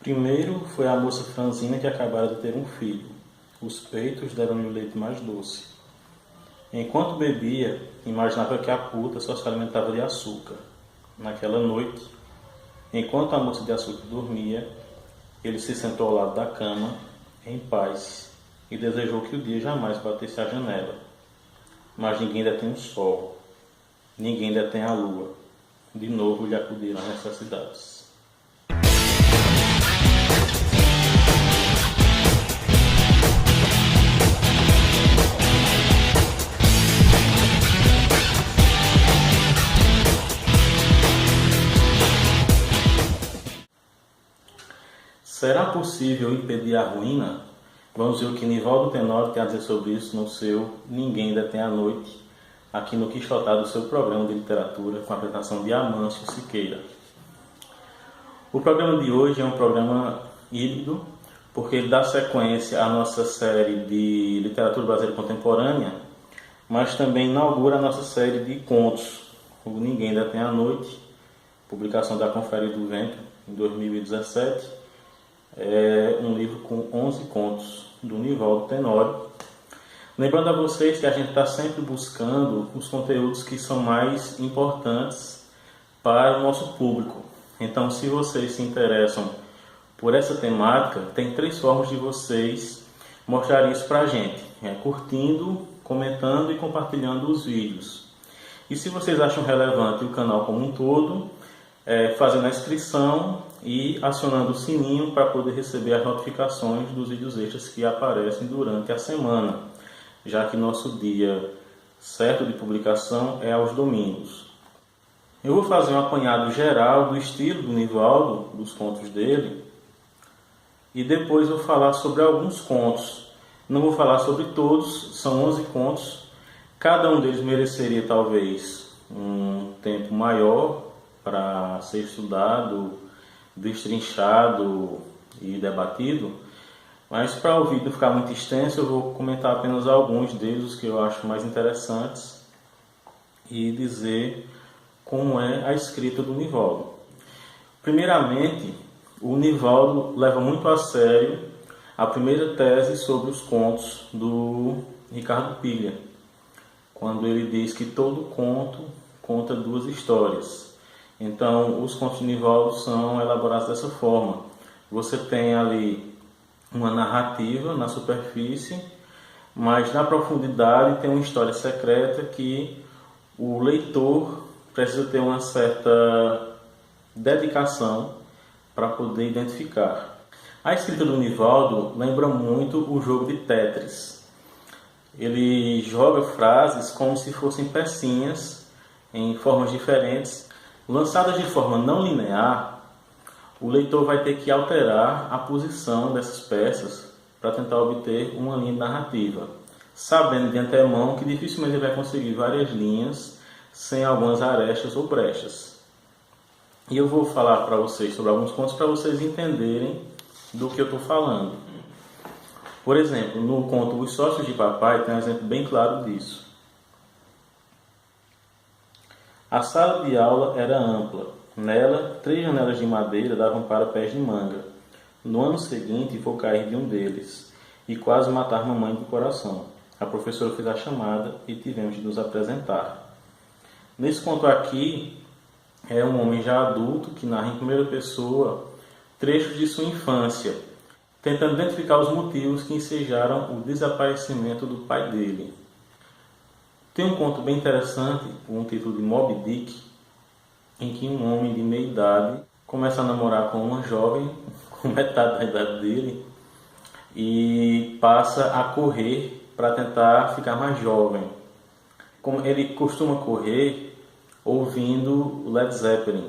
Primeiro foi a moça franzina que acabara de ter um filho. Os peitos deram-lhe o leite mais doce. Enquanto bebia, imaginava que a puta só se alimentava de açúcar. Naquela noite, enquanto a moça de açúcar dormia, ele se sentou ao lado da cama, em paz, e desejou que o dia jamais batesse à janela. Mas ninguém detém o sol, ninguém detém a lua. De novo lhe acudiram as necessidades. Será possível impedir a ruína? Vamos ver o que Nivaldo Tenório tem a dizer sobre isso no seu Ninguém Detém a Noite, aqui no Quixotá do seu programa de literatura, com a apresentação de Amâncio Siqueira. O programa de hoje é um programa híbrido, porque ele dá sequência à nossa série de literatura brasileira contemporânea, mas também inaugura a nossa série de contos, o Ninguém Detém a Noite, publicação da Confraria do Vento, em 2017. É um livro com 11 contos do Nivaldo Tenório. Lembrando a vocês que a gente está sempre buscando os conteúdos que são mais importantes para o nosso público. Então, se vocês se interessam por essa temática, tem 3 formas de vocês mostrarem isso para a gente. Curtindo, comentando e compartilhando os vídeos. E se vocês acham relevante o canal como um todo, fazendo a inscrição e acionando o sininho para poder receber as notificações dos vídeos extras que aparecem durante a semana, já que nosso dia certo de publicação é aos domingos. Eu vou fazer um apanhado geral do estilo do Nivaldo, dos contos dele, e depois vou falar sobre alguns contos. Não vou falar sobre todos, são 11 contos, cada um deles mereceria talvez um tempo maior para ser estudado, destrinchado e debatido, mas para o vídeo ficar muito extenso eu vou comentar apenas alguns deles, os que eu acho mais interessantes, e dizer como é a escrita do Nivaldo. Primeiramente, o Nivaldo leva muito a sério a primeira tese sobre os contos do Ricardo Pilha, quando ele diz que todo conto conta 2 histórias. Então, os contos de Nivaldo são elaborados dessa forma. Você tem ali uma narrativa na superfície, mas na profundidade tem uma história secreta que o leitor precisa ter uma certa dedicação para poder identificar. A escrita do Nivaldo lembra muito o jogo de Tetris. Ele joga frases como se fossem pecinhas em formas diferentes. Lançadas de forma não linear, o leitor vai ter que alterar a posição dessas peças para tentar obter uma linha narrativa, sabendo de antemão que dificilmente ele vai conseguir várias linhas sem algumas arestas ou brechas. E eu vou falar para vocês sobre alguns contos para vocês entenderem do que eu estou falando. Por exemplo, no conto Os Sócios de Papai tem um exemplo bem claro disso. A sala de aula era ampla. Nela, 3 janelas de madeira davam para pés de manga. No ano seguinte, vou cair de um deles e quase matar mamãe do coração. A professora fez a chamada e tivemos de nos apresentar. Nesse conto aqui, é um homem já adulto que narra em primeira pessoa trechos de sua infância, tentando identificar os motivos que ensejaram o desaparecimento do pai dele. Tem um conto bem interessante, com o título de Moby Dick, em que um homem de meia idade começa a namorar com uma jovem com metade da idade dele e passa a correr para tentar ficar mais jovem. Como ele costuma correr ouvindo Led Zeppelin.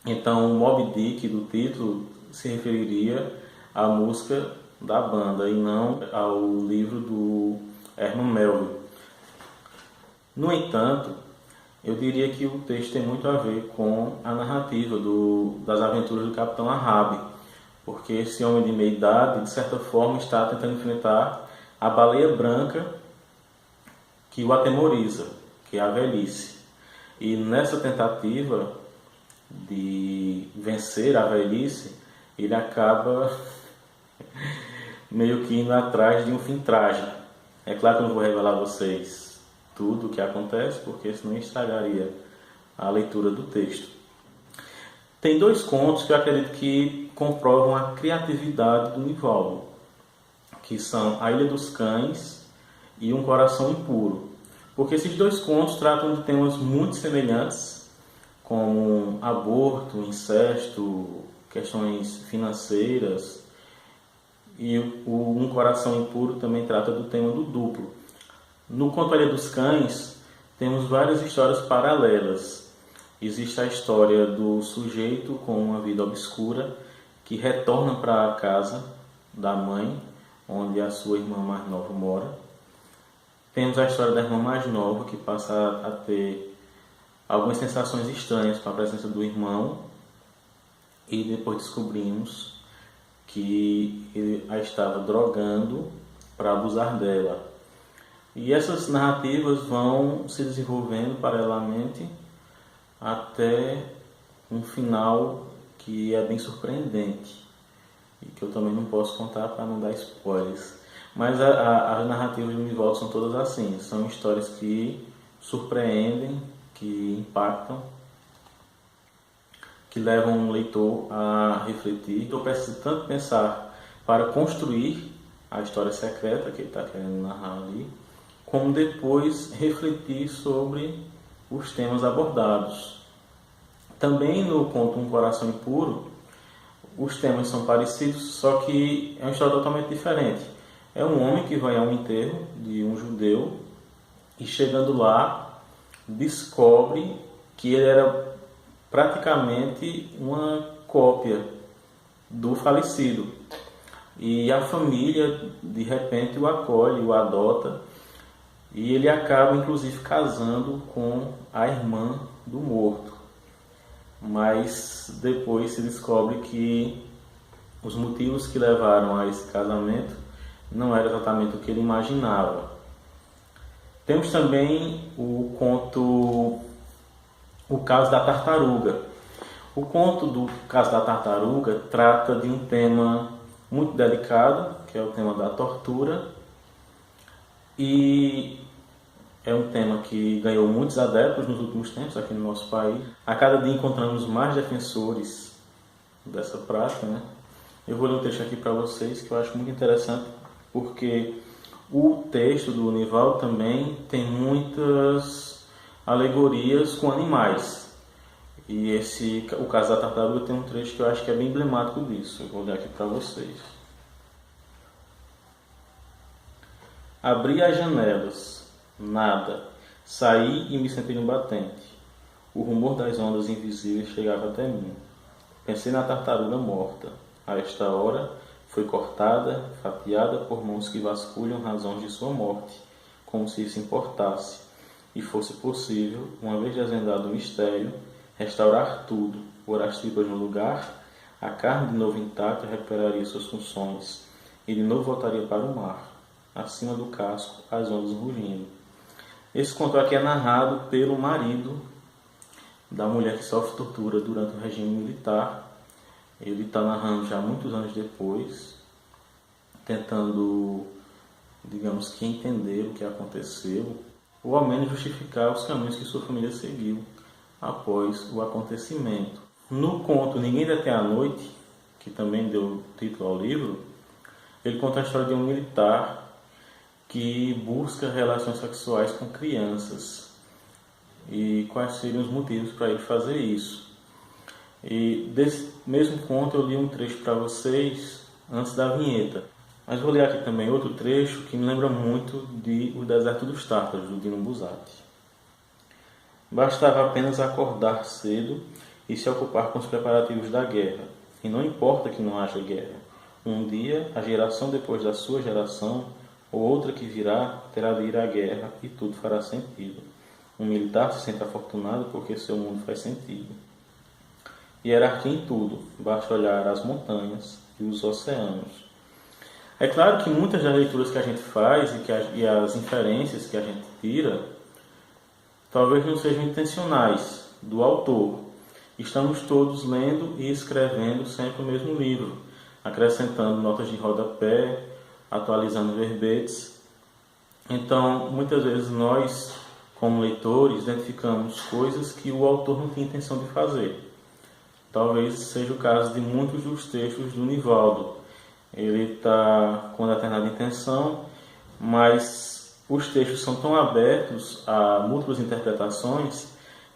Então, o Moby Dick do título se referiria à música da banda e não ao livro do Herman Melville. No entanto, eu diria que o texto tem muito a ver com a narrativa das aventuras do Capitão Ahab, porque esse homem de meia idade, de certa forma, está tentando enfrentar a baleia branca que o atemoriza, que é a velhice. E nessa tentativa de vencer a velhice, ele acaba meio que indo atrás de um fim trágico. É claro que eu não vou revelar a vocês tudo o que acontece, porque senão estragaria a leitura do texto. Tem dois contos que eu acredito que comprovam a criatividade do Nivaldo, que são A Ilha dos Cães e Um Coração Impuro. Porque esses dois contos tratam de temas muito semelhantes, como aborto, incesto, questões financeiras. E o Um Coração Impuro também trata do tema do duplo. No conto A Ilha dos Cães, temos várias histórias paralelas. Existe a história do sujeito com uma vida obscura que retorna para a casa da mãe, onde a sua irmã mais nova mora. Temos a história da irmã mais nova, que passa a ter algumas sensações estranhas com a presença do irmão, e depois descobrimos que ele a estava drogando para abusar dela. E essas narrativas vão se desenvolvendo paralelamente até um final que é bem surpreendente e que eu também não posso contar para não dar spoilers. Mas as narrativas do Nivaldo são todas assim, são histórias que surpreendem, que impactam, que levam o leitor a refletir. Eu preciso tanto pensar para construir a história secreta que ele está querendo narrar ali, como depois refletir sobre os temas abordados. Também no conto Um Coração Impuro, os temas são parecidos, só que é uma história totalmente diferente. É um homem que vai a um enterro de um judeu e, chegando lá, descobre que ele era praticamente uma cópia do falecido. E a família, de repente, o acolhe, o adota, e ele acaba, inclusive, casando com a irmã do morto. Mas depois se descobre que os motivos que levaram a esse casamento não era exatamente o que ele imaginava. Temos também o conto O Caso da Tartaruga. O conto do Caso da Tartaruga trata de um tema muito delicado, que é o tema da tortura, e é um tema que ganhou muitos adeptos nos últimos tempos aqui no nosso país. A cada dia encontramos mais defensores dessa prática, né? Eu vou ler um texto aqui para vocês que eu acho muito interessante, porque o texto do Nivaldo também tem muitas alegorias com animais. E o Caso da Tartaruga tem um trecho que eu acho que é bem emblemático disso. Eu vou ler aqui para vocês. Abri as janelas. Nada. Saí e me sentei no batente. O rumor das ondas invisíveis chegava até mim. Pensei na tartaruga morta. A esta hora foi cortada, fatiada por mãos que vasculham razões de sua morte, como se isso importasse, e fosse possível, uma vez desvendado o mistério, restaurar tudo, pôr as tripas no lugar, a carne de novo intacta recuperaria suas funções, e de novo voltaria para o mar, acima do casco, as ondas rugindo. Esse conto aqui é narrado pelo marido da mulher que sofre tortura durante o regime militar. Ele está narrando já muitos anos depois, tentando, digamos que, entender o que aconteceu, ou ao menos justificar os caminhos que sua família seguiu após o acontecimento. No conto Ninguém Detém a Noite, que também deu título ao livro, ele conta a história de um militar que busca relações sexuais com crianças e quais seriam os motivos para ele fazer isso. E desse mesmo conto eu li um trecho para vocês antes da vinheta, mas vou ler aqui também outro trecho que me lembra muito de O Deserto dos Tártaros, do Dino Buzzati. Bastava apenas acordar cedo e se ocupar com os preparativos da guerra, e não importa que não haja guerra. Um dia, a geração depois da sua geração, ou outra que virá, terá de ir à guerra e tudo fará sentido. Um militar se sente afortunado porque seu mundo faz sentido. Hierarquia em tudo, basta olhar as montanhas e os oceanos. É claro que muitas das leituras que a gente faz e as inferências que a gente tira talvez não sejam intencionais do autor, estamos todos lendo e escrevendo sempre o mesmo livro, acrescentando notas de rodapé, atualizando verbetes. Então, muitas vezes nós, como leitores, identificamos coisas que o autor não tinha intenção de fazer. Talvez seja o caso de muitos dos textos do Nivaldo. Ele está com determinada intenção, mas os textos são tão abertos a múltiplas interpretações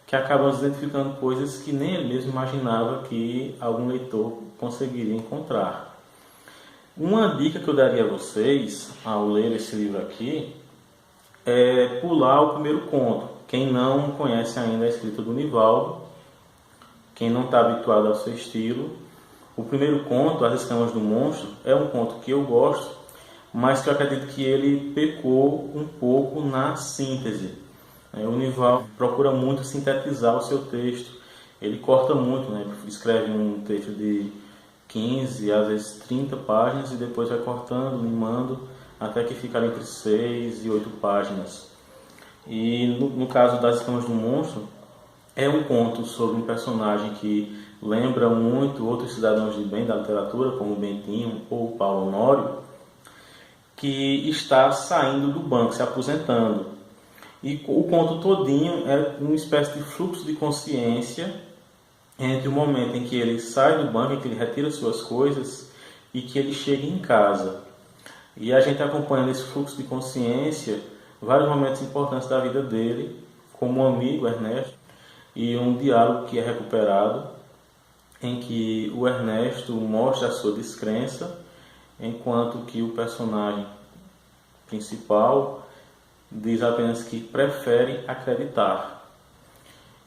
que acabamos identificando coisas que nem ele mesmo imaginava que algum leitor conseguiria encontrar. Uma dica que eu daria a vocês ao ler esse livro aqui é pular o primeiro conto. Quem não conhece ainda a escrita do Nivaldo, quem não está habituado ao seu estilo, o primeiro conto, As Escamas do Monstro, é um conto que eu gosto, mas que eu acredito que ele pecou um pouco na síntese. O Nivaldo procura muito sintetizar o seu texto. Ele corta muito, né? Escreve um texto de 15, às vezes 30 páginas e depois vai cortando, limando, até que fica entre 6 e 8 páginas. E no caso das Escamas do Monstro, é um conto sobre um personagem que lembra muito outros cidadãos de bem da literatura, como o Bentinho ou o Paulo Honório, que está saindo do banco, se aposentando. E o conto todinho é uma espécie de fluxo de consciência entre o momento em que ele sai do banco, em que ele retira suas coisas e que ele chega em casa. E a gente acompanha nesse fluxo de consciência vários momentos importantes da vida dele, como um amigo, Ernesto, e um diálogo que é recuperado, em que o Ernesto mostra a sua descrença, enquanto que o personagem principal diz apenas que prefere acreditar.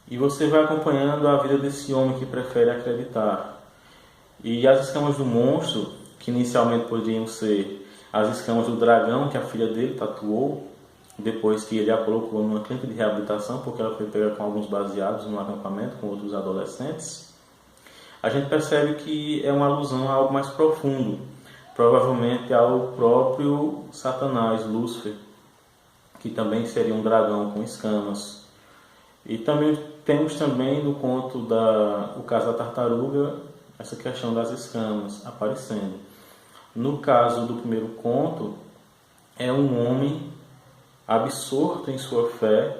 E você vai acompanhando a vida desse homem que prefere acreditar. E as escamas do monstro, que inicialmente podiam ser as escamas do dragão que a filha dele tatuou, depois que ele a colocou numa clínica de reabilitação, porque ela foi pega com alguns baseados no acampamento com outros adolescentes, a gente percebe que é uma alusão a algo mais profundo, provavelmente ao próprio Satanás, Lúcifer, que também seria um dragão com escamas. E também temos também no conto O Caso da Tartaruga essa questão das escamas aparecendo. No caso do primeiro conto, é um homem absorto em sua fé,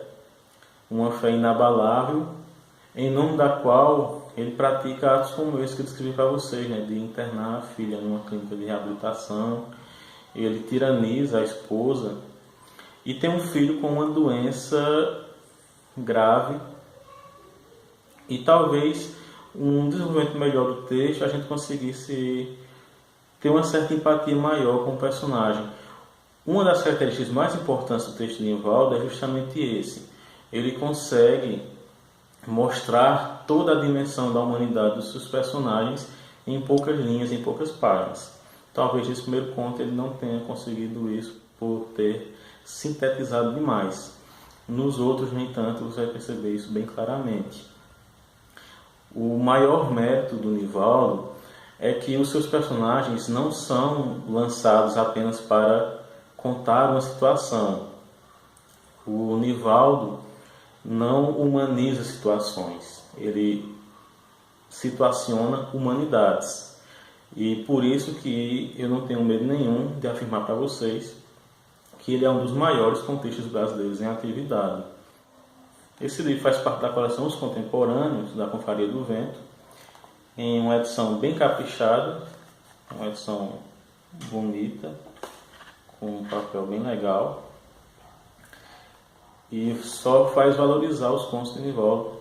uma fé inabalável, em nome da qual ele pratica atos como esse que eu descrevi para vocês, né, de internar a filha numa clínica de reabilitação. Ele tiraniza a esposa e tem um filho com uma doença grave. E talvez um desenvolvimento melhor do texto a gente conseguisse ter uma certa empatia maior com o personagem. Uma das características mais importantes do texto de Nivaldo é justamente esse. Ele consegue mostrar toda a dimensão da humanidade dos seus personagens em poucas linhas, em poucas páginas. Talvez nesse primeiro conto ele não tenha conseguido isso por ter sintetizado demais. Nos outros, no entanto, você vai perceber isso bem claramente. O maior mérito do Nivaldo é que os seus personagens não são lançados apenas para contar uma situação. O Nivaldo não humaniza situações, ele situaciona humanidades. E por isso que eu não tenho medo nenhum de afirmar para vocês que ele é um dos maiores contistas brasileiros em atividade. Esse livro faz parte da coleção Os Contemporâneos, da Confraria do Vento, em uma edição bem caprichada, uma edição bonita, com um papel bem legal, e só faz valorizar os contos de Nivaldo.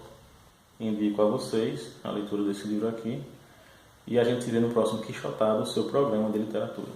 Indico a vocês a leitura desse livro aqui, e a gente se vê no próximo Quixotado, o seu programa de literatura.